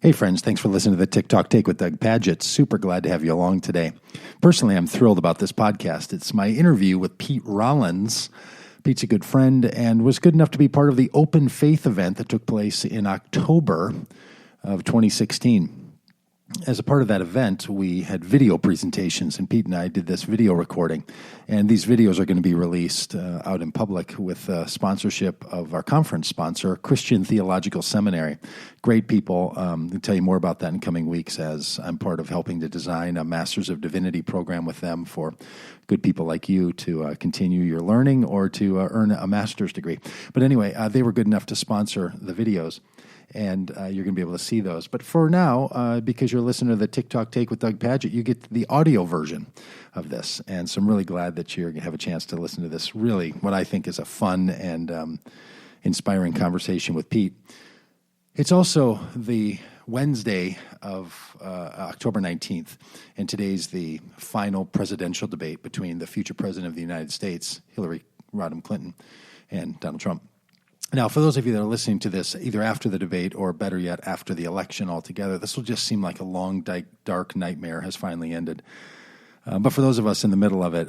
Hey friends, thanks for listening to the TikTok Take with Doug Pagitt. Super glad to have you along today. Personally, I'm thrilled about this podcast. It's my interview with Pete Rollins. Pete's a good friend and was good enough to be part of the Open Faith event that took place in October of 2016. As a part of that event, we had video presentations, and Pete and I did this video recording. And these videos are going to be released out in public with sponsorship of our conference sponsor, Christian Theological Seminary. Great people. I'll tell you more about that in coming weeks as I'm part of helping to design a Masters of Divinity program with them for good people like you to continue your learning or to earn a master's degree. But anyway, they were good enough to sponsor the videos. And you're going to be able to see those. But for now, because you're listening to the TikTok Take with Doug Pagitt, you get the audio version of this. And so I'm really glad that you're going to have a chance to listen to this really, what I think is a fun and inspiring conversation with Pete. It's also the Wednesday of October 19th, and today's the final presidential debate between the future president of the United States, Hillary Rodham Clinton, and Donald Trump. Now, for those of you that are listening to this, either after the debate or better yet, after the election altogether, this will just seem like a long, dark nightmare has finally ended. But for those of us in the middle of it,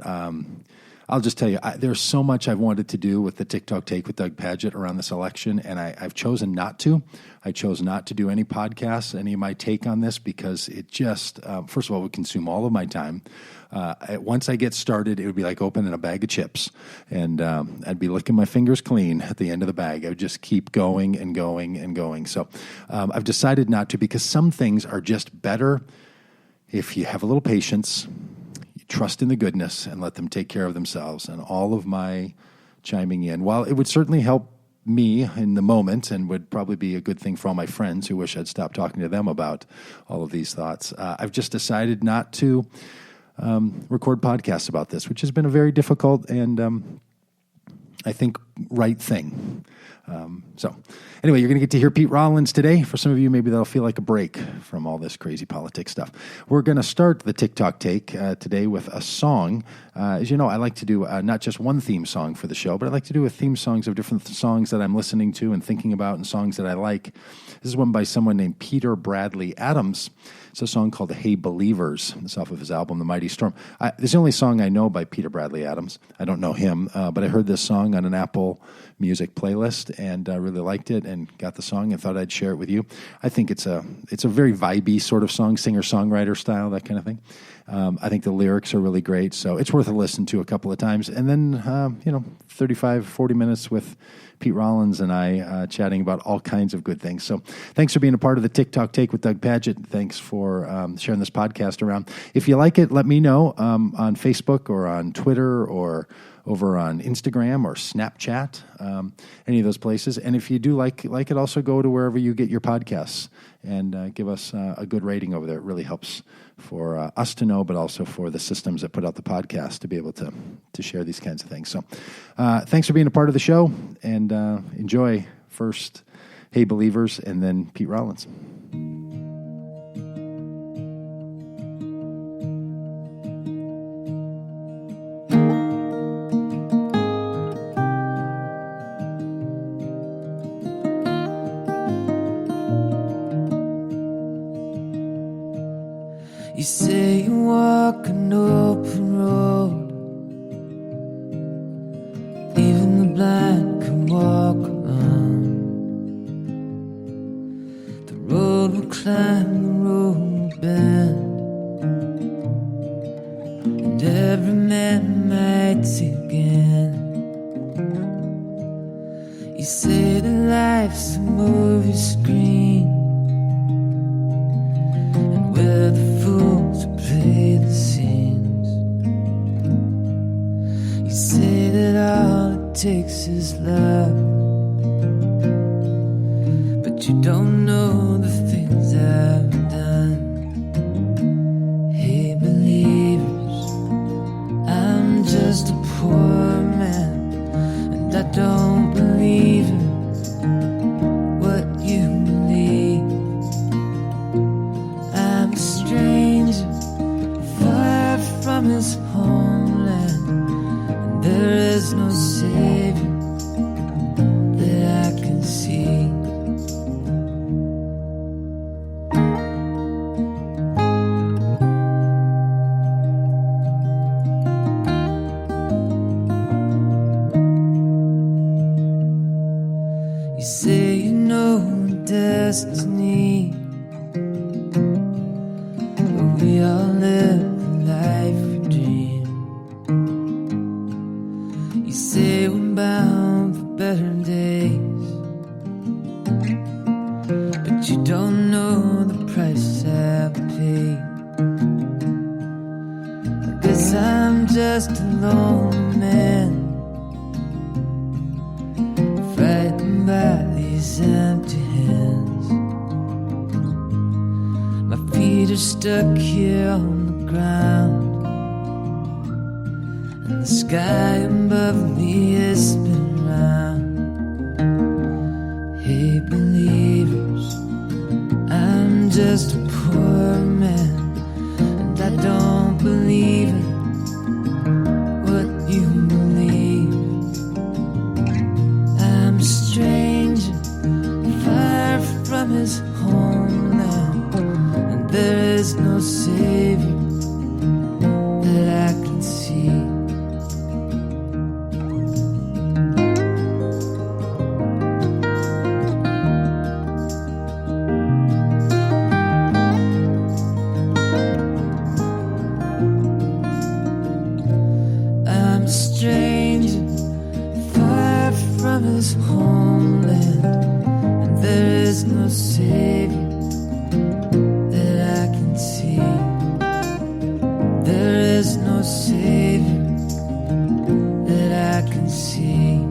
I'll just tell you, there's so much I've wanted to do with the TikTok Take with Doug Pagitt around this election, and I've chosen not to. I chose not to do any podcasts, any of my take on this, because it just, first of all, would consume all of my time. Once I get started, it would be like opening a bag of chips, and I'd be licking my fingers clean at the end of the bag. I would just keep going and going and going. So I've decided not to, because some things are just better if you have a little patience, you trust in the goodness, and let them take care of themselves. And all of my chiming in, while it would certainly help me in the moment and would probably be a good thing for all my friends who wish I'd stopped talking to them about all of these thoughts, I've just decided not to record podcasts about this, which has been a very difficult and I think right thing. So anyway, you're going to get to hear Pete Rollins today. For some of you, maybe that'll feel like a break from all this crazy politics stuff. We're going to start the TikTok Take today with a song. As you know, I like to do not just one theme song for the show, but I like to do a theme songs of different songs that I'm listening to and thinking about and songs that I like. This is one by someone named Peter Bradley Adams. It's a song called Hey Believers. It's off of his album, The Mighty Storm. This is the only song I know by Peter Bradley Adams. I don't know him, but I heard this song on an Apple Music playlist and I really liked it and got the song and thought I'd share it with you. I think it's a very vibey sort of song, singer-songwriter style, that kind of thing. I think the lyrics are really great, so it's worth a listen to a couple of times. And then, 35, 40 minutes with Pete Rollins and I chatting about all kinds of good things. So thanks for being a part of the TikTok Take with Doug Pagitt. Thanks for sharing this podcast around. If you like it, let me know on Facebook or on Twitter or over on Instagram or Snapchat, any of those places. And if you do like it, also go to wherever you get your podcasts and give us a good rating over there. It really helps for us to know, but also for the systems that put out the podcast to be able to share these kinds of things. So thanks for being a part of the show, and enjoy first Hey Believers and then Pete Rollins. You say you walk an open road, even the blind can walk alone. The road will climb, the road will bend, and every man might see again. You say that life's a movie screen, where the fools play the scenes. You say that all it takes is love, but you don't know the things I've done. Hey believers, I'm just a poor man, and I don't believe in what you believe. I'm a stranger, far from his homeland, and there is no savior that I can see. destiny. But we all live the life we dream. You say we're bound for better days, but you don't know the price I paid. I guess I'm just a lonely man, frightened by these empty hands. My feet are stuck here on the ground, and the sky above me is spinning round. Hey believers, I'm just a poor man, and I don't believe in what you believe. I'm a stranger, far from his homeland, and there is no savior that I can see. I'm a stranger, far from his homeland, and there is no savior that I can see. There is no savior that I can see.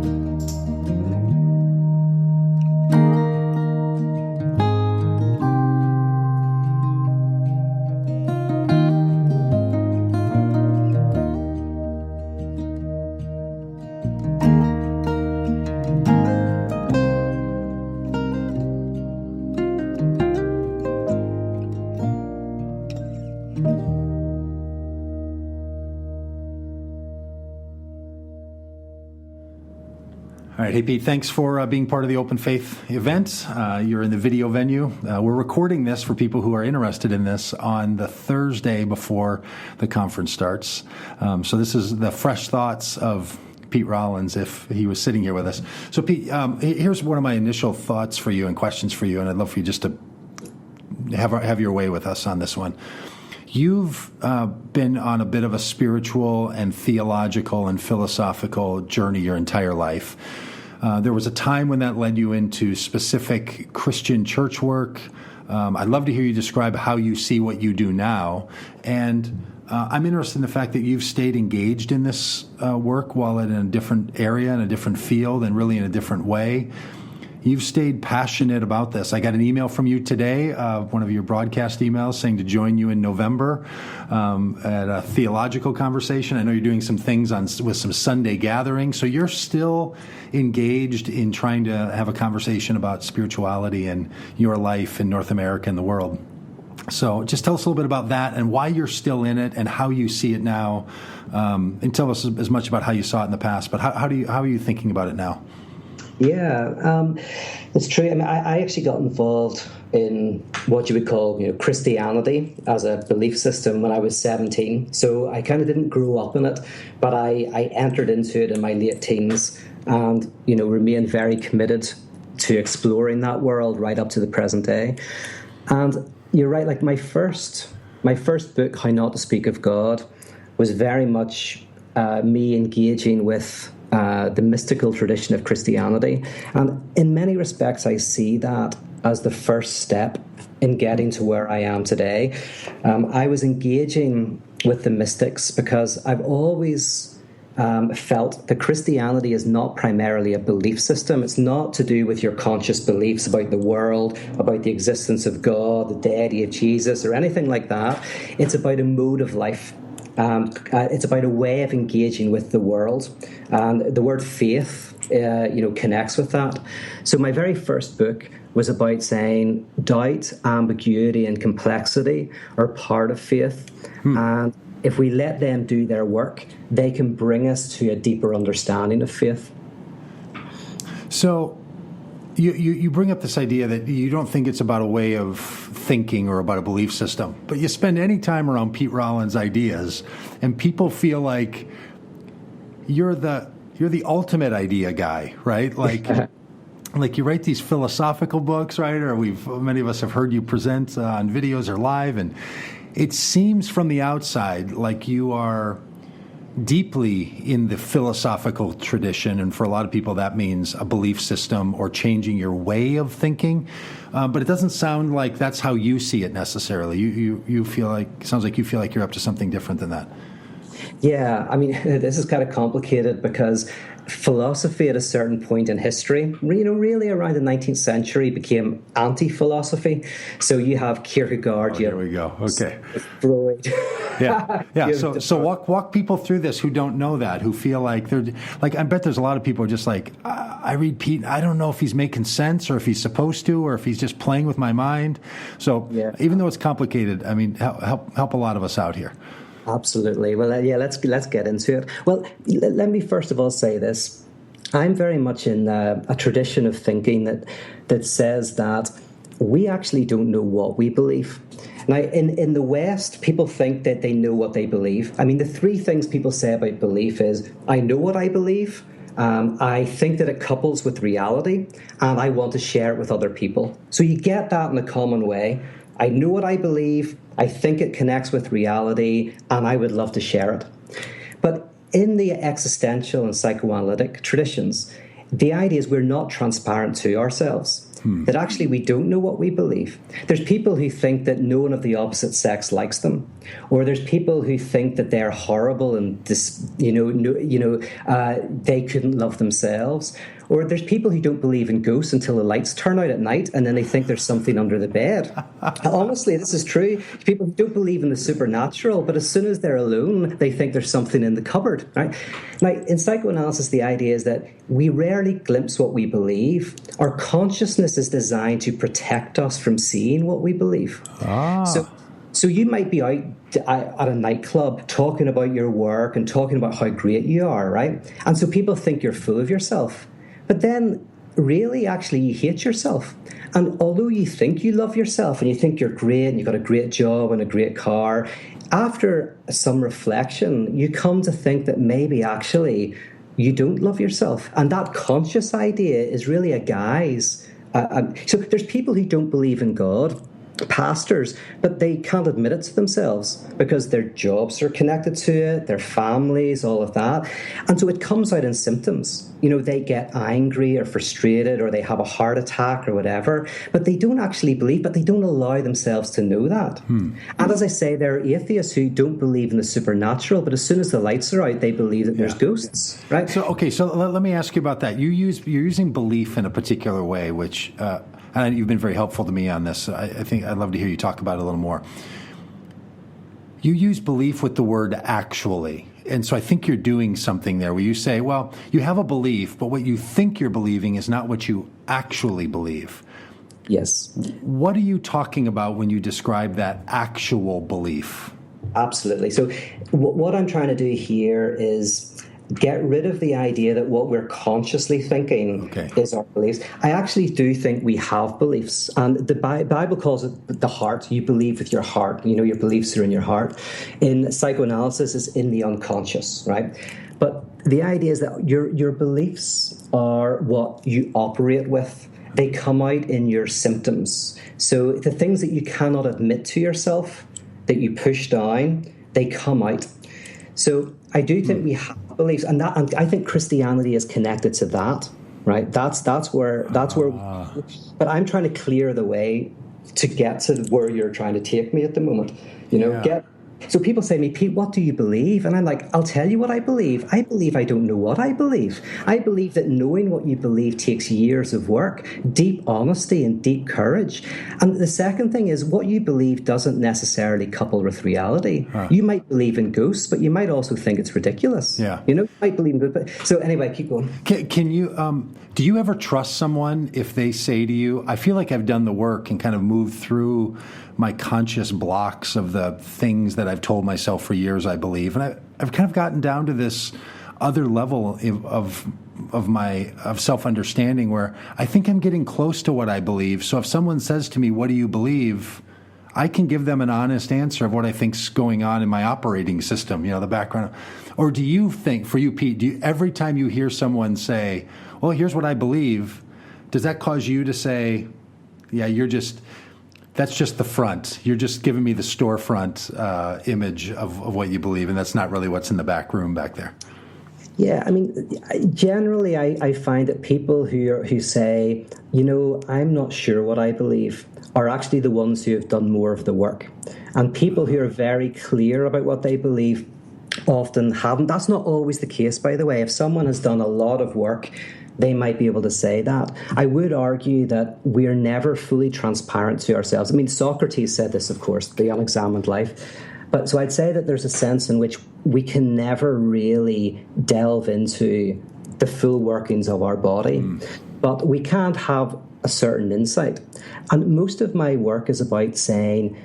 All right. Hey, Pete, thanks for being part of the Open Faith event. You're in the video venue. We're recording this for people who are interested in this on the Thursday before the conference starts. So this is the fresh thoughts of Pete Rollins if he was sitting here with us. So, Pete, here's one of my initial thoughts for you and questions for you, and I'd love for you just to have your way with us on this one. You've been on a bit of a spiritual and theological and philosophical journey your entire life. There was a time when that led you into specific Christian church work. I'd love to hear you describe how you see what you do now. And I'm interested in the fact that you've stayed engaged in this work while in a different area, in a different field, and really in a different way. You've stayed passionate about this. I got an email from you today, one of your broadcast emails, saying to join you in November at a theological conversation. I know you're doing some things with some Sunday gatherings. So you're still engaged in trying to have a conversation about spirituality and your life in North America and the world. So just tell us a little bit about that and why you're still in it and how you see it now. And tell us as much about how you saw it in the past. But how are you thinking about it now? Yeah, it's true. I mean, I actually got involved in what you would call, Christianity as a belief system when I was 17. So I kind of didn't grow up in it, but I entered into it in my late teens and, remained very committed to exploring that world right up to the present day. And you're right, like my first book, How Not to Speak of God, was very much me engaging with the mystical tradition of Christianity. And in many respects, I see that as the first step in getting to where I am today. I was engaging with the mystics because I've always felt that Christianity is not primarily a belief system. It's not to do with your conscious beliefs about the world, about the existence of God, the deity of Jesus, or anything like that. It's about a mode of life. It's about a way of engaging with the world, and the word faith, connects with that. So my very first book was about saying doubt, ambiguity, and complexity are part of faith, and if we let them do their work, they can bring us to a deeper understanding of faith. So you bring up this idea that you don't think it's about a way of thinking or about a belief system, but you spend any time around Pete Rollins' ideas, and people feel like you're the ultimate idea guy, right? Like like you write these philosophical books, right? Or many of us have heard you present on videos or live, and it seems from the outside like you are deeply in the philosophical tradition, and for a lot of people that means a belief system or changing your way of thinking. But it doesn't sound like that's how you see it necessarily. You feel like, sounds like you feel like you're up to something different than that. Yeah, I mean, this is kind of complicated because philosophy at a certain point in history, really around the 19th century, became anti-philosophy. So you have Kierkegaard. Here we go. Okay. Freud. Yeah. So walk people through this who don't know that, who feel like they're like, I bet there's a lot of people who are just like, I read Pete, I don't know if he's making sense or if he's supposed to or if he's just playing with my mind. So even though it's complicated, I mean, help a lot of us out here. Absolutely. Well, let's get into it. Well, let me first of all say this. I'm very much in a tradition of thinking that says that we actually don't know what we believe. Now, in the West, people think that they know what they believe. I mean, the three things people say about belief is, I know what I believe, I think that it couples with reality, and I want to share it with other people. So you get that in a common way. I know what I believe, I think it connects with reality, and I would love to share it. But in the existential and psychoanalytic traditions, the idea is we're not transparent to ourselves, that actually we don't know what we believe. There's people who think that no one of the opposite sex likes them, or there's people who think that they're horrible and they couldn't love themselves. Or there's people who don't believe in ghosts until the lights turn out at night, and then they think there's something under the bed. Honestly, this is true. People who don't believe in the supernatural, but as soon as they're alone, they think there's something in the cupboard. Right? Now, in psychoanalysis, the idea is that we rarely glimpse what we believe. Our consciousness is designed to protect us from seeing what we believe. So you might be out at a nightclub talking about your work and talking about how great you are, right? And so people think you're full of yourself. But then, really, actually, you hate yourself. And although you think you love yourself and you think you're great and you've got a great job and a great car, after some reflection, you come to think that maybe actually you don't love yourself. And that conscious idea is really a guise. So there's people who don't believe in God, pastors, but they can't admit it to themselves because their jobs are connected to it, their families, all of that. And so it comes out in symptoms. They get angry or frustrated or they have a heart attack or whatever, but they don't actually believe, but they don't allow themselves to know that. And as I say, there are atheists who don't believe in the supernatural, but as soon as the lights are out, they believe that there's ghosts, right? So let me ask you about that. You're using belief in a particular way, which... and you've been very helpful to me on this. I think I'd love to hear you talk about it a little more. You use belief with the word actually. And so I think you're doing something there where you say, well, you have a belief, but what you think you're believing is not what you actually believe. Yes. What are you talking about when you describe that actual belief? Absolutely. So what I'm trying to do here is get rid of the idea that what we're consciously thinking is our beliefs. I actually do think we have beliefs. And the Bible calls it the heart. You believe with your heart. Your beliefs are in your heart. In psychoanalysis, it's in the unconscious, right? But the idea is that your beliefs are what you operate with. They come out in your symptoms. So the things that you cannot admit to yourself, that you push down, they come out. So I do think we have beliefs, and I think Christianity is connected to that, right? That's where. But I'm trying to clear the way to get to where you're trying to take me at the moment. So people say to me, Pete, what do you believe? And I'm like, I'll tell you what I believe. I believe I don't know what I believe. I believe that knowing what you believe takes years of work, deep honesty and deep courage. And the second thing is what you believe doesn't necessarily couple with reality. You might believe in ghosts, but you might also think it's ridiculous. Yeah. You might believe in it. So anyway, keep going. Can you, do you ever trust someone if they say to you, I feel like I've done the work and kind of moved through my conscious blocks of the things that I've told myself for years I believe, and I've kind of gotten down to this other level of self-understanding where I think I'm getting close to what I believe. So if someone says to me, what do you believe? I can give them an honest answer of what I think's going on in my operating system, the background. Or do you think, for you, Pete, every time you hear someone say, well, here's what I believe, does that cause you to say, yeah, that's just the front. You're just giving me the storefront image of what you believe, and that's not really what's in the back room back there? Yeah, I mean, generally, I find that people who say, I'm not sure what I believe, are actually the ones who have done more of the work. And people who are very clear about what they believe often haven't. That's not always the case, by the way. If someone has done a lot of work, they might be able to say that. I would argue that we are never fully transparent to ourselves. I mean, Socrates said this, of course, the unexamined life. But so I'd say that there's a sense in which we can never really delve into the full workings of our body. But we can't have a certain insight. And most of my work is about saying,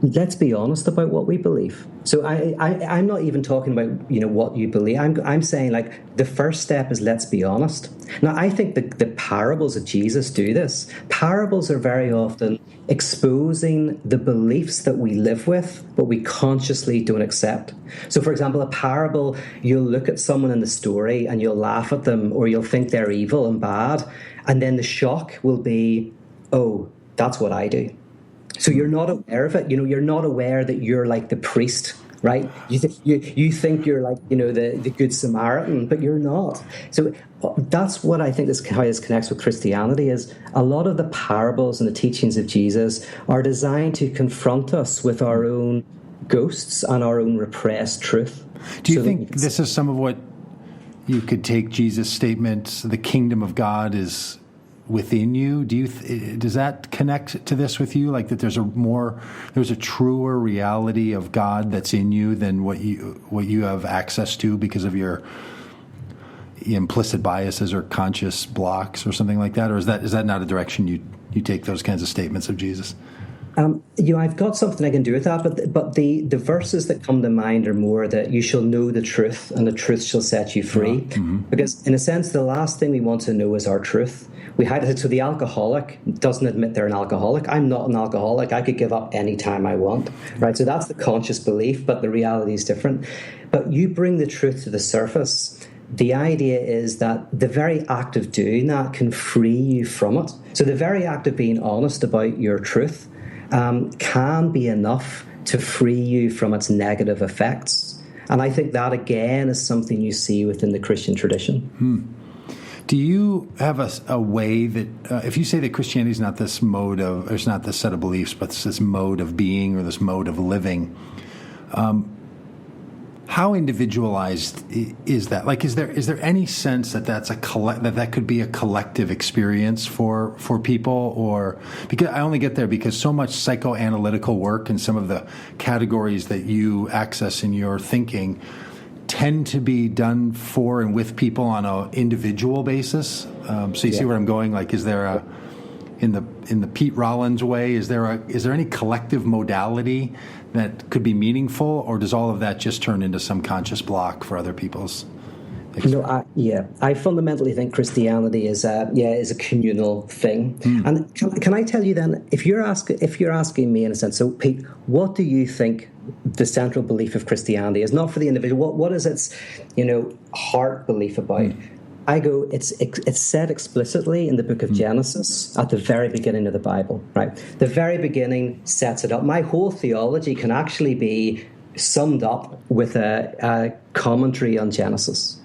let's be honest about what we believe. So I'm not even talking about, what you believe. I'm saying, like, the first step is let's be honest. Now, I think the parables of Jesus do this. Parables are very often exposing the beliefs that we live with, but we consciously don't accept. So, for example, a parable, you'll look at someone in the story and you'll laugh at them, or you'll think they're evil and bad. And then the shock will be, oh, that's what I do. So you're not aware of it. You're not aware that you're like the priest, right? You think you're like, the Good Samaritan, but you're not. So that's what I think how this connects with Christianity is a lot of the parables and the teachings of Jesus are designed to confront us with our own ghosts and our own repressed truth. Do you think this is some of what you could take Jesus' statement, the kingdom of God is within you? Does that connect to this with you? Like that there's a truer reality of God that's in you than what you have access to because of your implicit biases or conscious blocks or something like that? Or is that not a direction you take those kinds of statements of Jesus? I've got something I can do with that, but the verses that come to mind are more that you shall know the truth and the truth shall set you free. Mm-hmm. Because in a sense, the last thing we want to know is our truth. We had it, so the alcoholic doesn't admit they're an alcoholic. I'm not an alcoholic. I could give up any time I want, right? So that's the conscious belief, but the reality is different. But you bring the truth to the surface. The idea is that the very act of doing that can free you from it. So the very act of being honest about your truth can be enough to free you from its negative effects. And I think that, again, is something you see within the Christian tradition. Do you have a way that, if you say that Christianity is not this mode of, or it's not this set of beliefs, but it's this mode of being or this mode of living, how individualized is that? Like, is there any sense that that could be a collective experience for people? Or because I only get there because so much psychoanalytical work and some of the categories that you access in your thinking tend to be done for and with people on an individual basis. So you see where I'm going? Like, is there in the Pete Rollins way, is there any collective modality that could be meaningful, or does all of that just turn into some conscious block for other people's experience? I fundamentally think Christianity is a communal thing. And can I tell you then, if you're asking me in a sense, so Pete, what do you think the central belief of Christianity is? Not for the individual. What is its heart belief about? I go, it's said explicitly in the book of Genesis at the very beginning of the Bible, right? The very beginning sets it up. My whole theology can actually be summed up with a commentary on Genesis.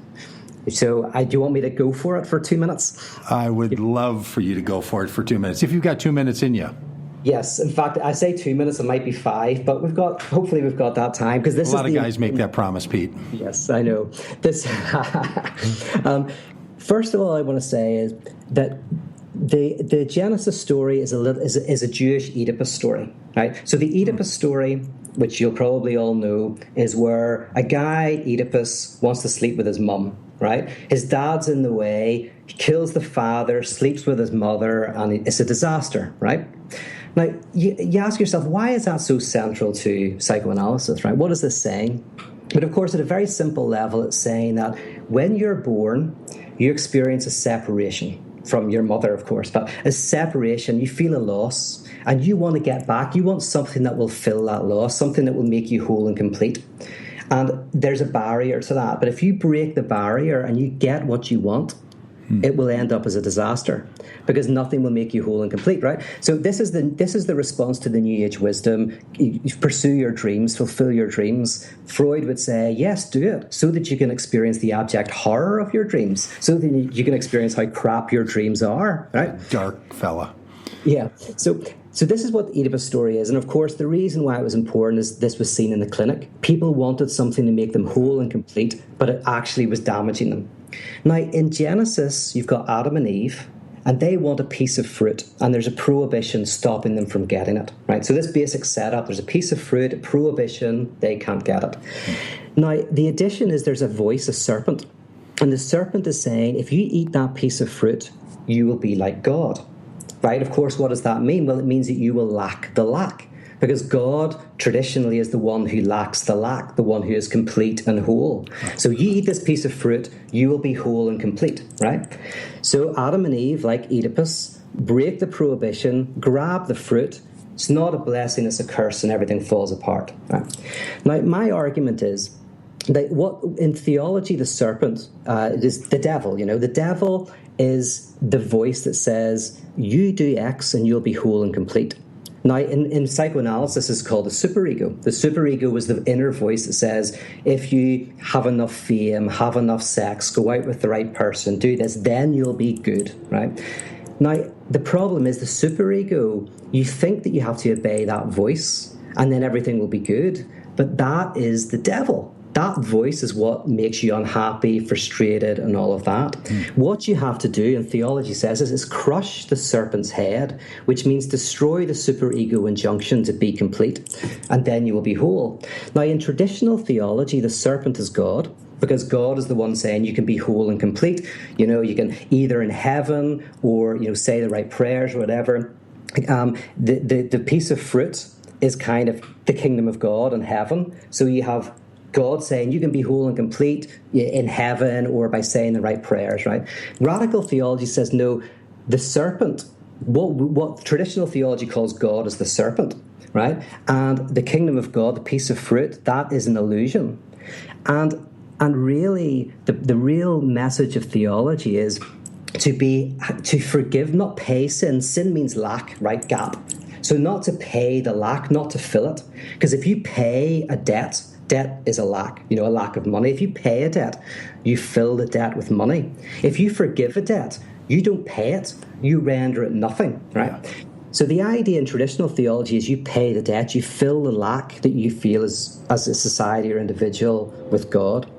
So do you want me to go for it for 2 minutes? I would love for you to go for it for 2 minutes, if you've got 2 minutes in you. Yes, in fact, I say 2 minutes, it might be 5, but hopefully we've got that time. Because this a lot of guys make that promise, Pete. Yes, I know. First of all, I want to say is that the Genesis story is a Jewish Oedipus story, right? So the Oedipus story, which you'll probably all know, is where a guy, Oedipus, wants to sleep with his mum, right? His dad's in the way, he kills the father, sleeps with his mother, and it's a disaster, right? Now, you ask yourself, why is that so central to psychoanalysis, right? What is this saying? But of course, at a very simple level, it's saying that when you're born, you experience a separation from your mother, of course, but a separation, you feel a loss, and you want to get back. You want something that will fill that loss, something that will make you whole and complete. And there's a barrier to that. But if you break the barrier and you get what you want, it will end up as a disaster, because nothing will make you whole and complete, right? So this is the response to the New Age wisdom. You pursue your dreams, fulfill your dreams. Freud would say, yes, do it, so that you can experience the abject horror of your dreams, so that you can experience how crap your dreams are, right? Dark fella. Yeah. So this is what the Oedipus story is. And of course, the reason why it was important is this was seen in the clinic. People wanted something to make them whole and complete, but it actually was damaging them. Now, in Genesis, you've got Adam and Eve, and they want a piece of fruit, and there's a prohibition stopping them from getting it, right? So this basic setup, there's a piece of fruit, a prohibition, they can't get it. Now, the addition is there's a voice, a serpent, and the serpent is saying, if you eat that piece of fruit, you will be like God, right? Of course, what does that mean? Well, it means that you will lack the lack, because God traditionally is the one who lacks the lack, the one who is complete and whole. So you eat this piece of fruit, you will be whole and complete, right? So Adam and Eve, like Oedipus, break the prohibition, grab the fruit. It's not a blessing, it's a curse, and everything falls apart. Right? Now, my argument is that what in theology, the serpent is the devil. You know, the devil is the voice that says, you do X and you'll be whole and complete. Now, in psychoanalysis, it's called the superego. The superego is the inner voice that says, if you have enough fame, have enough sex, go out with the right person, do this, then you'll be good, right? Now, the problem is the superego, you think that you have to obey that voice and then everything will be good, but that is the devil. That voice is what makes you unhappy, frustrated, and all of that. What you have to do, and theology says, is crush the serpent's head, which means destroy the superego injunction to be complete, and then you will be whole. Now, in traditional theology, the serpent is God, because God is the one saying you can be whole and complete. You know, you can either in heaven or, you know, say the right prayers or whatever. The piece of fruit is kind of the kingdom of God in heaven. So you have God saying you can be whole and complete in heaven or by saying the right prayers, right? Radical theology says, no, the serpent, what traditional theology calls God is the serpent, right? And the kingdom of God, the piece of fruit, that is an illusion. And really, the real message of theology is to forgive, not pay sin. Sin means lack, right? Gap. So not to pay the lack, not to fill it. Because if you pay a debt is a lack, you know, a lack of money. If you pay a debt, you fill the debt with money. If you forgive a debt, you don't pay it, you render it nothing, right? Yeah. So the idea in traditional theology is you pay the debt, you fill the lack that you feel as a society or individual with God.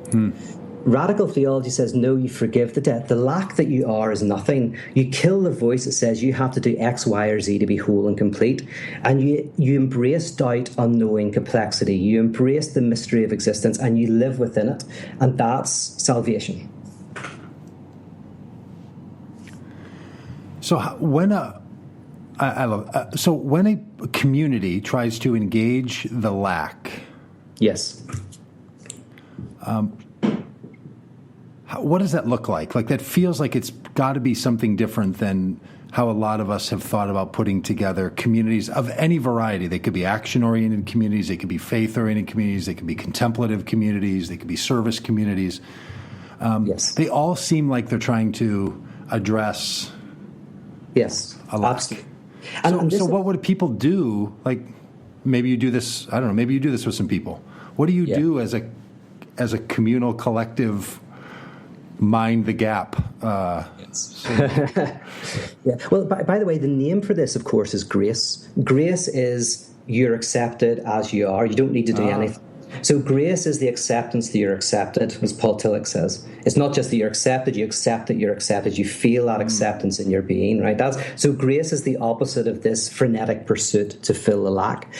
Radical theology says, no, you forgive the debt. The lack that you are is nothing. You kill the voice that says you have to do X, Y, or Z to be whole and complete. And you embrace doubt, unknowing, complexity. You embrace the mystery of existence and you live within it. And that's salvation. So when a community tries to engage the lack, yes. What does that look like? Like, that feels like it's got to be something different than how a lot of us have thought about putting together communities of any variety. They could be action-oriented communities, they could be faith-oriented communities, they could be contemplative communities, they could be service communities. Yes. They all seem like they're trying to address a lack. So what would people do? Like, maybe you do this, I don't know, maybe you do this with some people. What do you do as a communal collective mind the gap? Yeah. Well, by the way, the name for this, of course, is grace. Grace is you're accepted as you are. You don't need to do anything. So grace is the acceptance that you're accepted, as Paul Tillich says. It's not just that you're accepted, you accept that you're accepted. You feel that acceptance in your being, right? So grace is the opposite of this frenetic pursuit to fill the lack.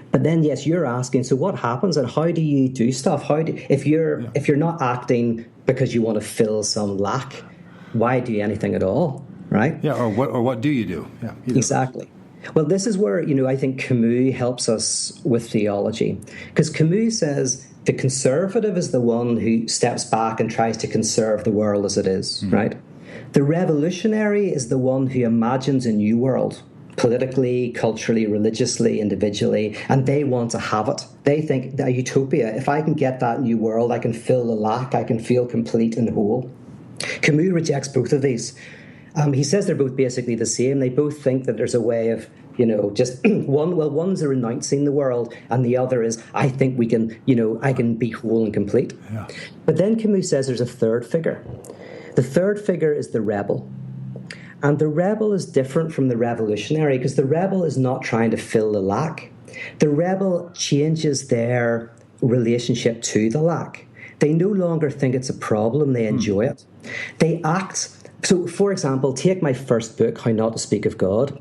But then, yes, you're asking, so what happens and how do you do stuff? If you're not acting because you want to fill some lack, why do anything at all, right? Yeah, or what do you do? Yeah, exactly. Well, this is where, I think Camus helps us with theology. Because Camus says the conservative is the one who steps back and tries to conserve the world as it is, right? The revolutionary is the one who imagines a new world, politically, culturally, religiously, individually, and they want to have it. They think that a utopia, if I can get that new world, I can fill the lack, I can feel complete and whole. Camus rejects both of these. He says they're both basically the same. They both think that there's a way of, just one's a renouncing the world, and the other is, I think we can, I can be whole and complete. Yeah. But then Camus says there's a third figure. The third figure is the rebel. And the rebel is different from the revolutionary because the rebel is not trying to fill the lack. The rebel changes their relationship to the lack. They no longer think it's a problem, they enjoy it. They act. So, for example, take my first book, How Not to Speak of God.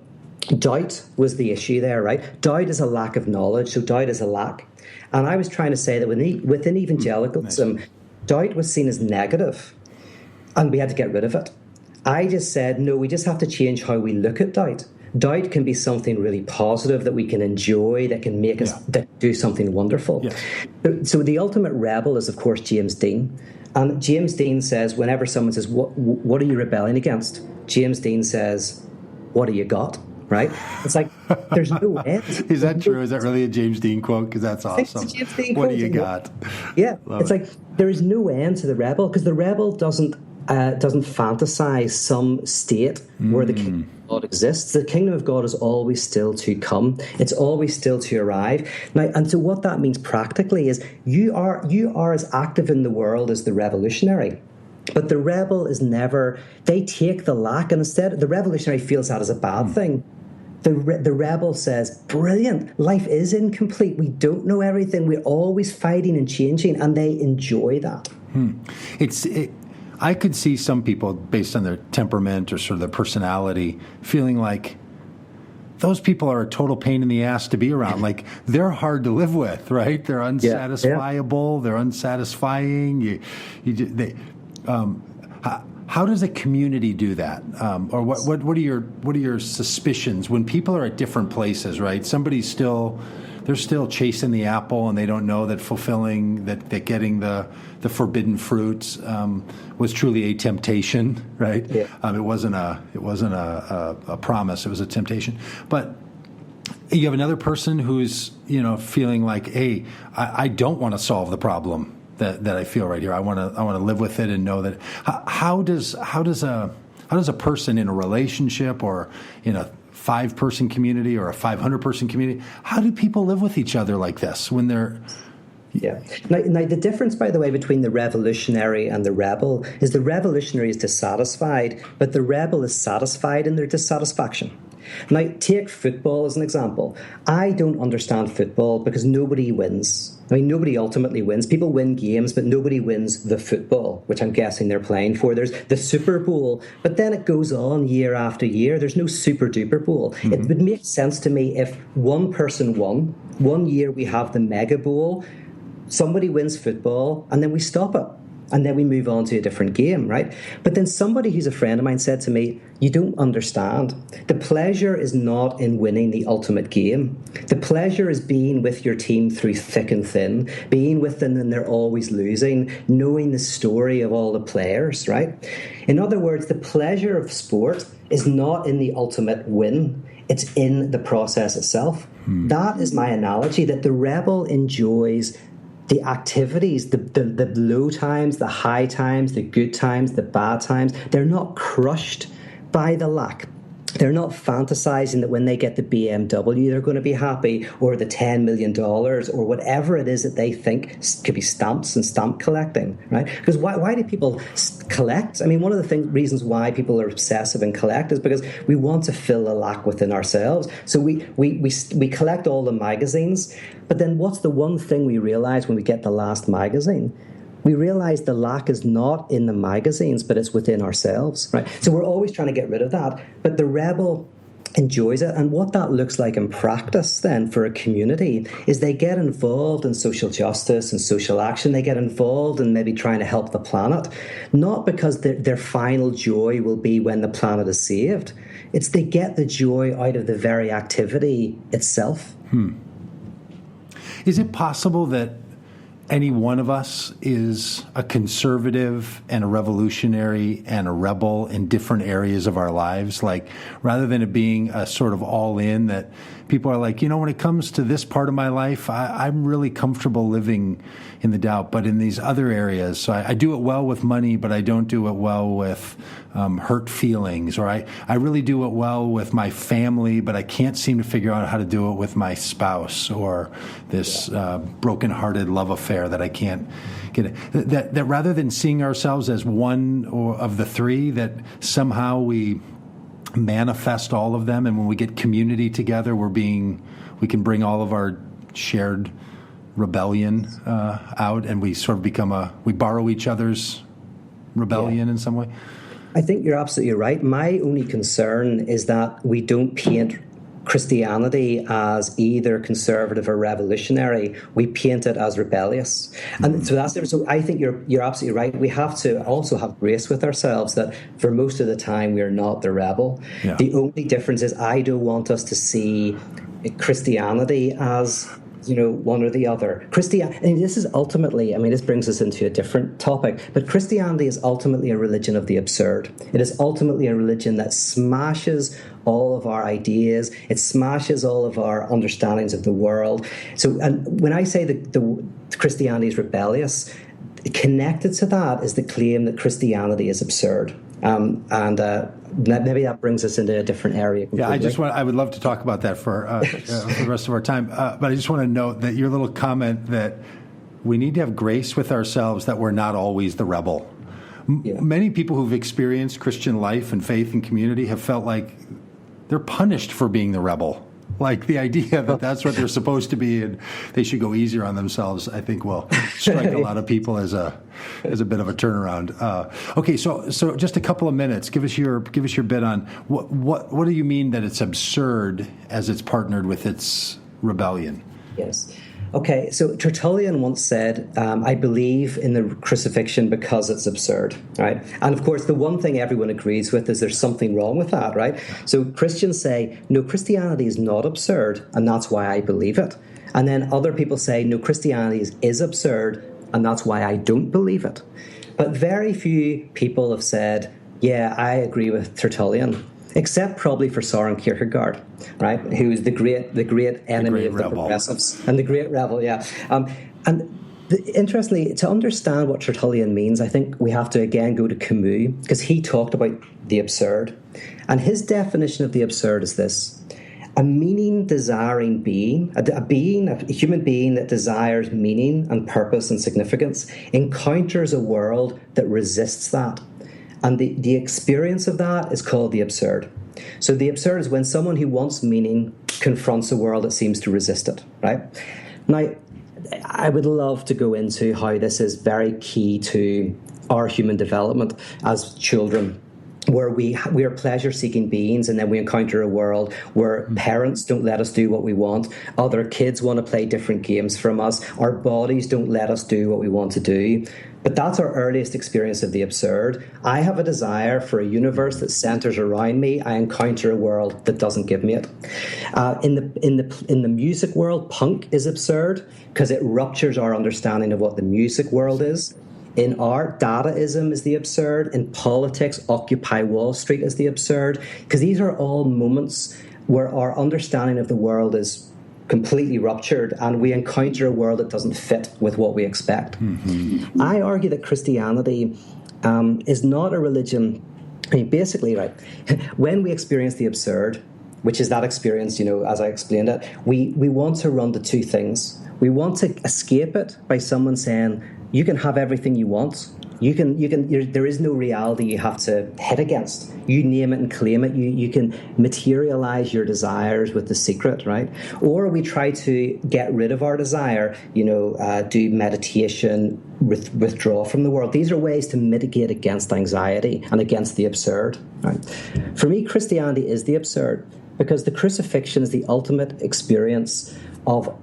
Doubt was the issue there, right? Doubt is a lack of knowledge, so doubt is a lack. And I was trying to say that within evangelicalism, doubt was seen as negative, and we had to get rid of it. I just said, no, we just have to change how we look at doubt. Doubt can be something really positive that we can enjoy, that can make us do something wonderful. Yeah. So the ultimate rebel is, of course, James Dean. And James Dean says, whenever someone says, what are you rebelling against? James Dean says, what do you got? Right? It's like, there's no end. Is that true? Is that really a James Dean quote? Because that's awesome. What do you got? Yeah. It's like, there is no end to the rebel, because the rebel doesn't fantasize some state where the kingdom of God exists. The kingdom of God is always still to come. It's always still to arrive. Now, and so what that means practically is you are as active in the world as the revolutionary. But the rebel is never, they take the lack, and instead the revolutionary feels that as a bad thing. The rebel says, brilliant, life is incomplete. We don't know everything. We're always fighting and changing, and they enjoy that. I could see some people, based on their temperament or sort of their personality, feeling like those people are a total pain in the ass to be around. Like, they're hard to live with, right? They're unsatisfiable. They're unsatisfying. How does a community do that? Or what are your suspicions when people are at different places, right? They're still chasing the apple, and they don't know that that getting the forbidden fruits was truly a temptation, right? Yeah. It wasn't a promise; it was a temptation. But you have another person who's feeling like, hey, I don't want to solve the problem that I feel right here. I want to live with it and know that. How does a person in a relationship or in a 5-person community or a 500-person community, how do people live with each other like this when they're... Yeah. Now, the difference, by the way, between the revolutionary and the rebel is the revolutionary is dissatisfied, but the rebel is satisfied in their dissatisfaction. Now, take football as an example. I don't understand football because nobody wins. I mean, nobody ultimately wins. People win games, but nobody wins the football, which I'm guessing they're playing for. There's the Super Bowl, but then it goes on year after year. There's no Super Duper Bowl. Mm-hmm. It would make sense to me if one person won. One year we have the Mega Bowl, somebody wins football, and then we stop it. And then we move on to a different game, right? But then somebody who's a friend of mine said to me, you don't understand. The pleasure is not in winning the ultimate game. The pleasure is being with your team through thick and thin, being with them and they're always losing, knowing the story of all the players, right? In other words, the pleasure of sport is not in the ultimate win. It's in the process itself. That is my analogy, that the rebel enjoys the activities, the low times, the high times, the good times, the bad times. They're not crushed by the lack. They're not fantasizing that when they get the BMW, they're going to be happy, or the $10 million, or whatever it is that they think could be stamps and stamp collecting, right? Because why do people collect? I mean, one of the reasons why people are obsessive and collect is because we want to fill the lack within ourselves. So we collect all the magazines, but then what's the one thing we realize when we get the last magazine? We realize the lack is not in the magazines, but it's within ourselves, right? So we're always trying to get rid of that. But the rebel enjoys it. And what that looks like in practice then for a community is they get involved in social justice and social action. They get involved in maybe trying to help the planet, not because their final joy will be when the planet is saved. It's they get the joy out of the very activity itself. Is it possible that any one of us is a conservative and a revolutionary and a rebel in different areas of our lives? Like, rather than it being a sort of all in that people are like, when it comes to this part of my life, I'm really comfortable living in the doubt. But in these other areas, so I do it well with money, but I don't do it well with hurt feelings. Or I really do it well with my family, but I can't seem to figure out how to do it with my spouse, or this broken-hearted love affair that I can't get. That rather than seeing ourselves as one of the three, that somehow we manifest all of them, and when we get community together, we can bring all of our shared rebellion out, and we sort of we borrow each other's rebellion in some way. I think you're absolutely right. My only concern is that we don't paint Christianity as either conservative or revolutionary. We paint it as rebellious, and so I think you're absolutely right. We have to also have grace with ourselves that for most of the time we are not the rebel. Yeah. The only difference is I don't want us to see Christianity as one or the other. And this is ultimately, this brings us into a different topic, but Christianity is ultimately a religion of the absurd. It is ultimately a religion that smashes all of our ideas. It smashes all of our understandings of the world. So, and when I say that the Christianity is rebellious, connected to that is the claim that Christianity is absurd. Maybe that brings us into a different area completely. Yeah, I would love to talk about that for the rest of our time. But I just want to note that your little comment that we need to have grace with ourselves, that we're not always the rebel. Many people who've experienced Christian life and faith and community have felt like they're punished for being the rebel. Like the idea that that's what they're supposed to be and they should go easier on themselves, I think will strike a lot of people as a bit of a turnaround. Okay, so just a couple of minutes. Give us your bit on what do you mean that it's absurd as it's partnered with its rebellion? Yes. Okay, so Tertullian once said, I believe in the crucifixion because it's absurd, right? And of course, the one thing everyone agrees with is there's something wrong with that, right? So Christians say, no, Christianity is not absurd, and that's why I believe it. And then other people say, no, Christianity is absurd, and that's why I don't believe it. But very few people have said, yeah, I agree with Tertullian. Except probably for Søren Kierkegaard, right? Who's the great enemy of the progressives and the great rebel, yeah. Interestingly, to understand what Tertullian means, I think we have to again go to Camus, because he talked about the absurd, and his definition of the absurd is this: a meaning-desiring being, a human being that desires meaning and purpose and significance, encounters a world that resists that. And the experience of that is called the absurd. So the absurd is when someone who wants meaning confronts a world that seems to resist it, right? Now, I would love to go into how this is very key to our human development as children, where we are pleasure-seeking beings, and then we encounter a world where parents don't let us do what we want, other kids want to play different games from us, our bodies don't let us do what we want to do. But that's our earliest experience of the absurd. I have a desire for a universe that centers around me. I encounter a world that doesn't give me it. In the music world, punk is absurd because it ruptures our understanding of what the music world is. In art, Dadaism is the absurd. In politics, Occupy Wall Street is the absurd. Because these are all moments where our understanding of the world is completely ruptured and we encounter a world that doesn't fit with what we expect. Mm-hmm. I argue that Christianity is not a religion. Basically, right, when we experience the absurd, which is that experience, as I explained it, we want to run to two things. We want to escape it by someone saying, you can have everything you want. There is no reality you have to hit against. You name it and claim it. You can materialize your desires with The Secret, right? Or we try to get rid of our desire, do meditation, withdraw from the world. These are ways to mitigate against anxiety and against the absurd, right? For me, Christianity is the absurd because the crucifixion is the ultimate experience of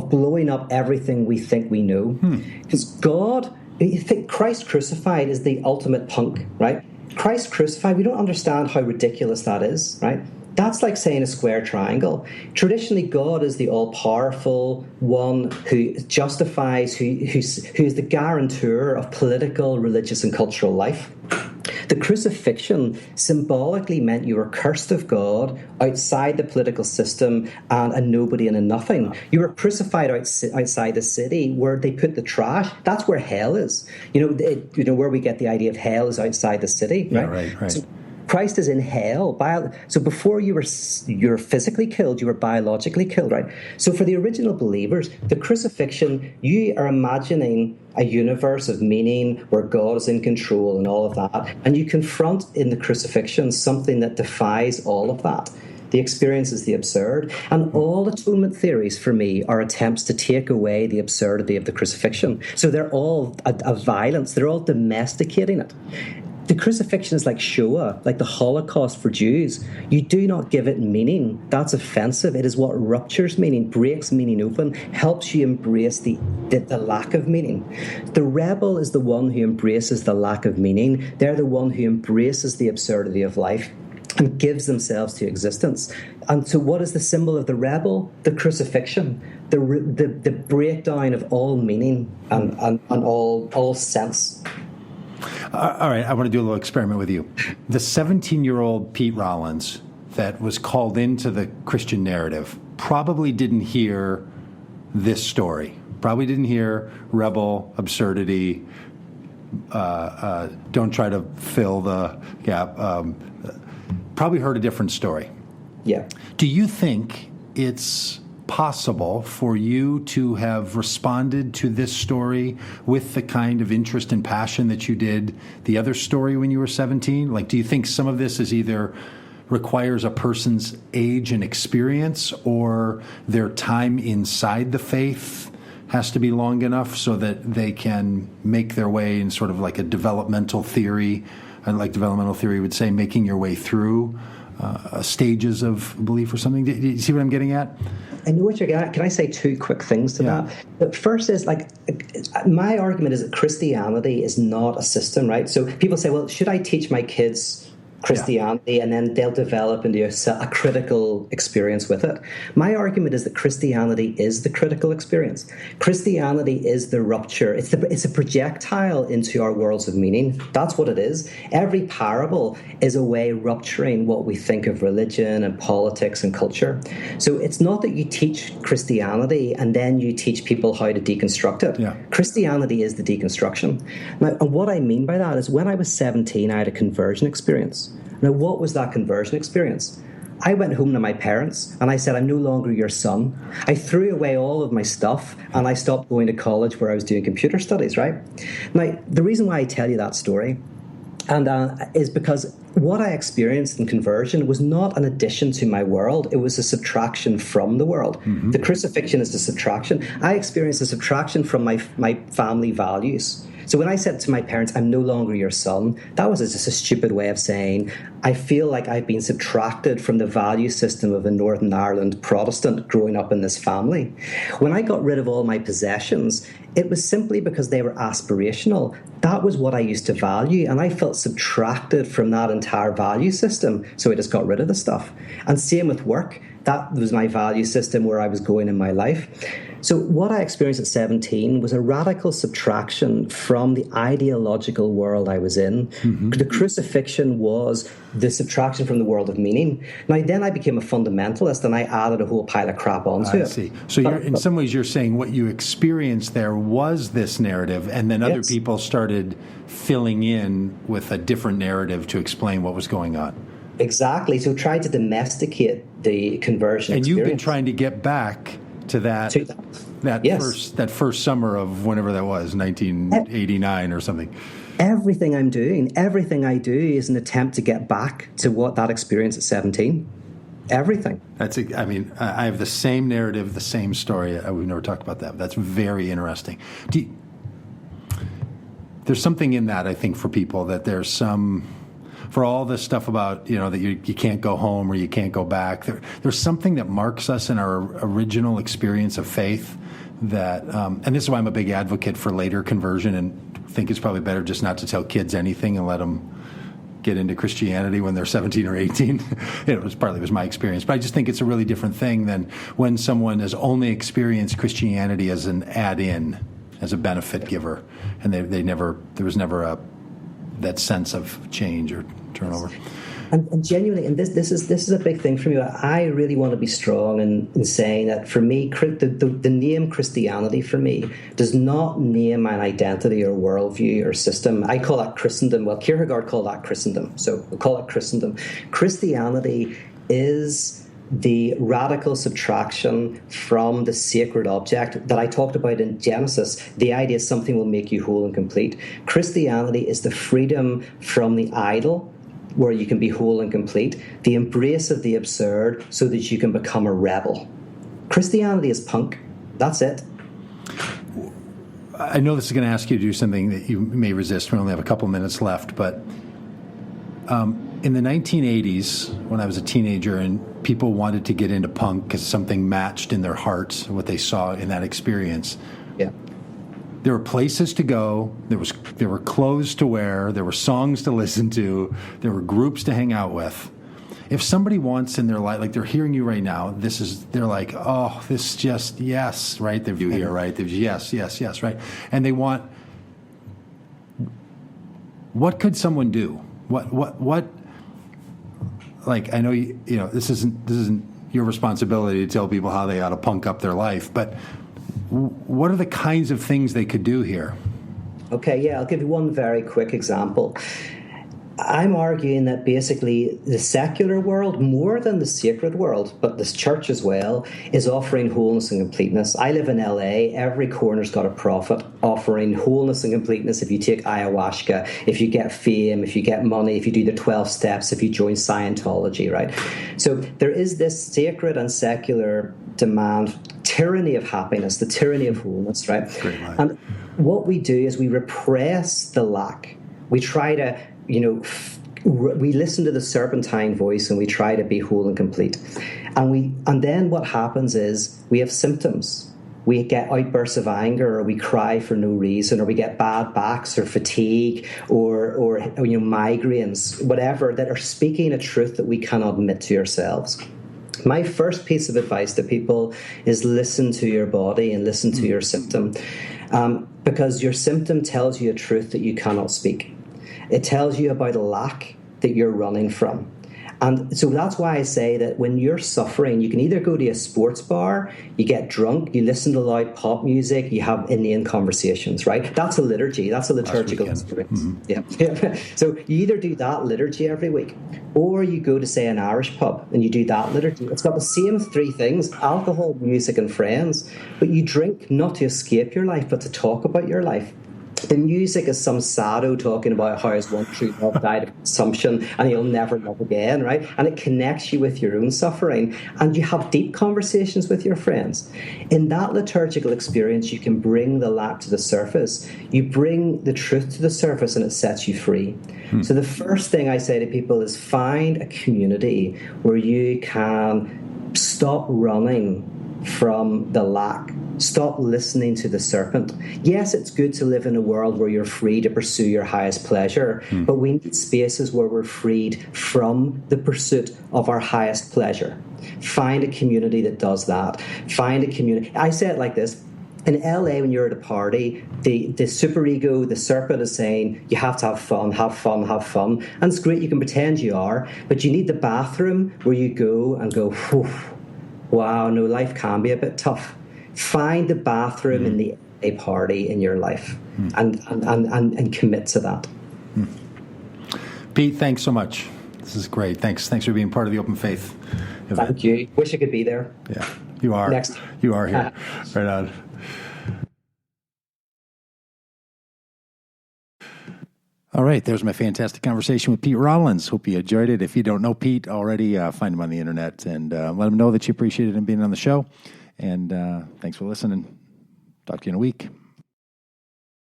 blowing up everything we think we know. Because you think Christ crucified is the ultimate punk, right? Christ crucified, we don't understand how ridiculous that is, right? That's like saying a square triangle. Traditionally, God is the all-powerful one who justifies, who's the guarantor of political, religious, and cultural life. The crucifixion symbolically meant you were cursed of God, outside the political system, and a nobody and a nothing. You were crucified outside the city where they put the trash. That's where hell is. Where we get the idea of hell is outside the city, right? Right. So Christ is in hell. So before you were physically killed, you were biologically killed, right? So for the original believers, the crucifixion, you are imagining a universe of meaning where God is in control and all of that. And you confront in the crucifixion something that defies all of that. The experience is the absurd. And all atonement theories, for me, are attempts to take away the absurdity of the crucifixion. So they're all a violence. They're all domesticating it. The crucifixion is like Shoah, like the Holocaust for Jews. You do not give it meaning. That's offensive. It is what ruptures meaning, breaks meaning open, helps you embrace the lack of meaning. The rebel is the one who embraces the lack of meaning. They're the one who embraces the absurdity of life and gives themselves to existence. And so what is the symbol of the rebel? The crucifixion, the breakdown of all meaning and all sense. All right, I want to do a little experiment with you. The 17-year-old Pete Rollins that was called into the Christian narrative probably didn't hear this story, probably didn't hear rebel, absurdity, don't try to fill the gap, probably heard a different story. Yeah. Do you think it's possible for you to have responded to this story with the kind of interest and passion that you did the other story when you were 17? Like, do you think some of this is either requires a person's age and experience, or their time inside the faith has to be long enough so that they can make their way in sort of like a developmental theory, and like developmental theory would say, making your way through stages of belief or something? Do you see what I'm getting at? I know what you're getting at. Can I say two quick things to that? The first is, like, my argument is that Christianity is not a system, right? So people say, well, should I teach my kids Christianity and then they'll develop into a critical experience with it? My argument is that Christianity is the critical experience. Christianity is the rupture. It's a projectile into our worlds of meaning. That's what it is. Every parable is a way rupturing what we think of religion and politics and culture. So it's not that you teach Christianity and then you teach people how to deconstruct it. Yeah. Christianity is the deconstruction. Now, and what I mean by that is, when I was 17, I had a conversion experience. Now, what was that conversion experience? I went home to my parents and I said, I'm no longer your son. I threw away all of my stuff and I stopped going to college where I was doing computer studies, right? Now, the reason why I tell you that story is because what I experienced in conversion was not an addition to my world. It was a subtraction from the world. Mm-hmm. The crucifixion is a subtraction. I experienced a subtraction from my family values. So when I said to my parents, I'm no longer your son, that was just a stupid way of saying, I feel like I've been subtracted from the value system of a Northern Ireland Protestant growing up in this family. When I got rid of all my possessions, it was simply because they were aspirational. That was what I used to value, and I felt subtracted from that entire value system, so I just got rid of the stuff. And same with work. That was my value system, where I was going in my life. So what I experienced at 17 was a radical subtraction from the ideological world I was in. Mm-hmm. The crucifixion was the subtraction from the world of meaning. Now, then I became a fundamentalist and I added a whole pile of crap onto it. I see. So in some ways you're saying what you experienced there was this narrative, and then other people started filling in with a different narrative to explain what was going on. Exactly. So try to domesticate the conversion and experience. You've been trying to get back to that first summer of whenever that was, 1989 or something. Everything I do is an attempt to get back to what that experience at 17. Everything. I have the same narrative, the same story. We've never talked about that. That's very interesting. There's something in that, I think, for people, that there's some... For all this stuff about, that you can't go home or you can't go back, there's something that marks us in our original experience of faith that, and this is why I'm a big advocate for later conversion, and think it's probably better just not to tell kids anything and let them get into Christianity when they're 17 or 18. It was my experience. But I just think it's a really different thing than when someone has only experienced Christianity as an add-in, as a benefit giver, and there was never that sense of change or turnover. And genuinely, and this is a big thing for me. I really want to be strong in saying that for me, the name Christianity for me does not name an identity or worldview or system. I call that Christendom. Well, Kierkegaard called that Christendom, so we'll call it Christendom. Christianity is the radical subtraction from the sacred object that I talked about in Genesis. The idea is something will make you whole and complete. Christianity is the freedom from the idol, where you can be whole and complete, the embrace of the absurd so that you can become a rebel. Christianity is punk. That's it. I know this is going to ask you to do something that you may resist. We only have a couple minutes left, but in the 1980s, when I was a teenager and people wanted to get into punk because something matched in their hearts what they saw in that experience, yeah. There were places to go. There were clothes to wear. There were songs to listen to. There were groups to hang out with. If somebody wants in their life, like they're hearing you right now, they're like, oh, this just yes, right? They've you here, right? There's yes, right? And they want. What could someone do? What? Like I know you know this isn't your responsibility to tell people how they ought to punk up their life, but. What are the kinds of things they could do here? Okay, yeah, I'll give you one very quick example. I'm arguing that basically the secular world, more than the sacred world, but this church as well, is offering wholeness and completeness. I live in LA. Every corner's got a prophet offering wholeness and completeness if you take ayahuasca, if you get fame, if you get money, if you do the 12 steps, if you join Scientology, right? So there is this sacred and secular demand, tyranny of happiness, the tyranny of wholeness, right? And what we do is we repress the lack. We try to we listen to the serpentine voice and we try to be whole and complete. And then what happens is we have symptoms. We get outbursts of anger, or we cry for no reason, or we get bad backs or fatigue or migraines, whatever, that are speaking a truth that we cannot admit to ourselves. My first piece of advice to people is listen to your body and listen to your symptom, because your symptom tells you a truth that you cannot speak. It tells you about a lack that you're running from. And so that's why I say that when you're suffering, you can either go to a sports bar, you get drunk, you listen to loud pop music, you have inane conversations, right? That's a liturgy. That's a liturgical experience. Mm-hmm. Yeah. So you either do that liturgy every week, or you go to, say, an Irish pub and you do that liturgy. It's got the same three things: alcohol, music, and friends. But you drink not to escape your life, but to talk about your life. The music is some sado talking about how his one true love died of consumption and he'll never love again, right? And it connects you with your own suffering, and you have deep conversations with your friends. In that liturgical experience, you can bring the lack to the surface. You bring the truth to the surface and it sets you free. So the first thing I say to people is find a community where you can stop running from the lack. Stop listening to the serpent. Yes, it's good to live in a world where you're free to pursue your highest pleasure, but we need spaces where we're freed from the pursuit of our highest pleasure. Find a community that does that. Find a community. I say it like this. In LA, when you're at a party, the superego, the serpent, is saying you have to have fun, have fun, have fun. And it's great, you can pretend you are, but you need the bathroom where you go and go, whew, wow, no, life can be a bit tough. Find the bathroom in the LA party in your life and commit to that. Pete, thanks so much. This is great. Thanks for being part of the Open Faith event. Thank you. Wish I could be there. Yeah, you are. Next. You are here. Right on. All right, there's my fantastic conversation with Pete Rollins. Hope you enjoyed it. If you don't know Pete already, find him on the internet and let him know that you appreciated him being on the show. And thanks for listening. Talk to you in a week.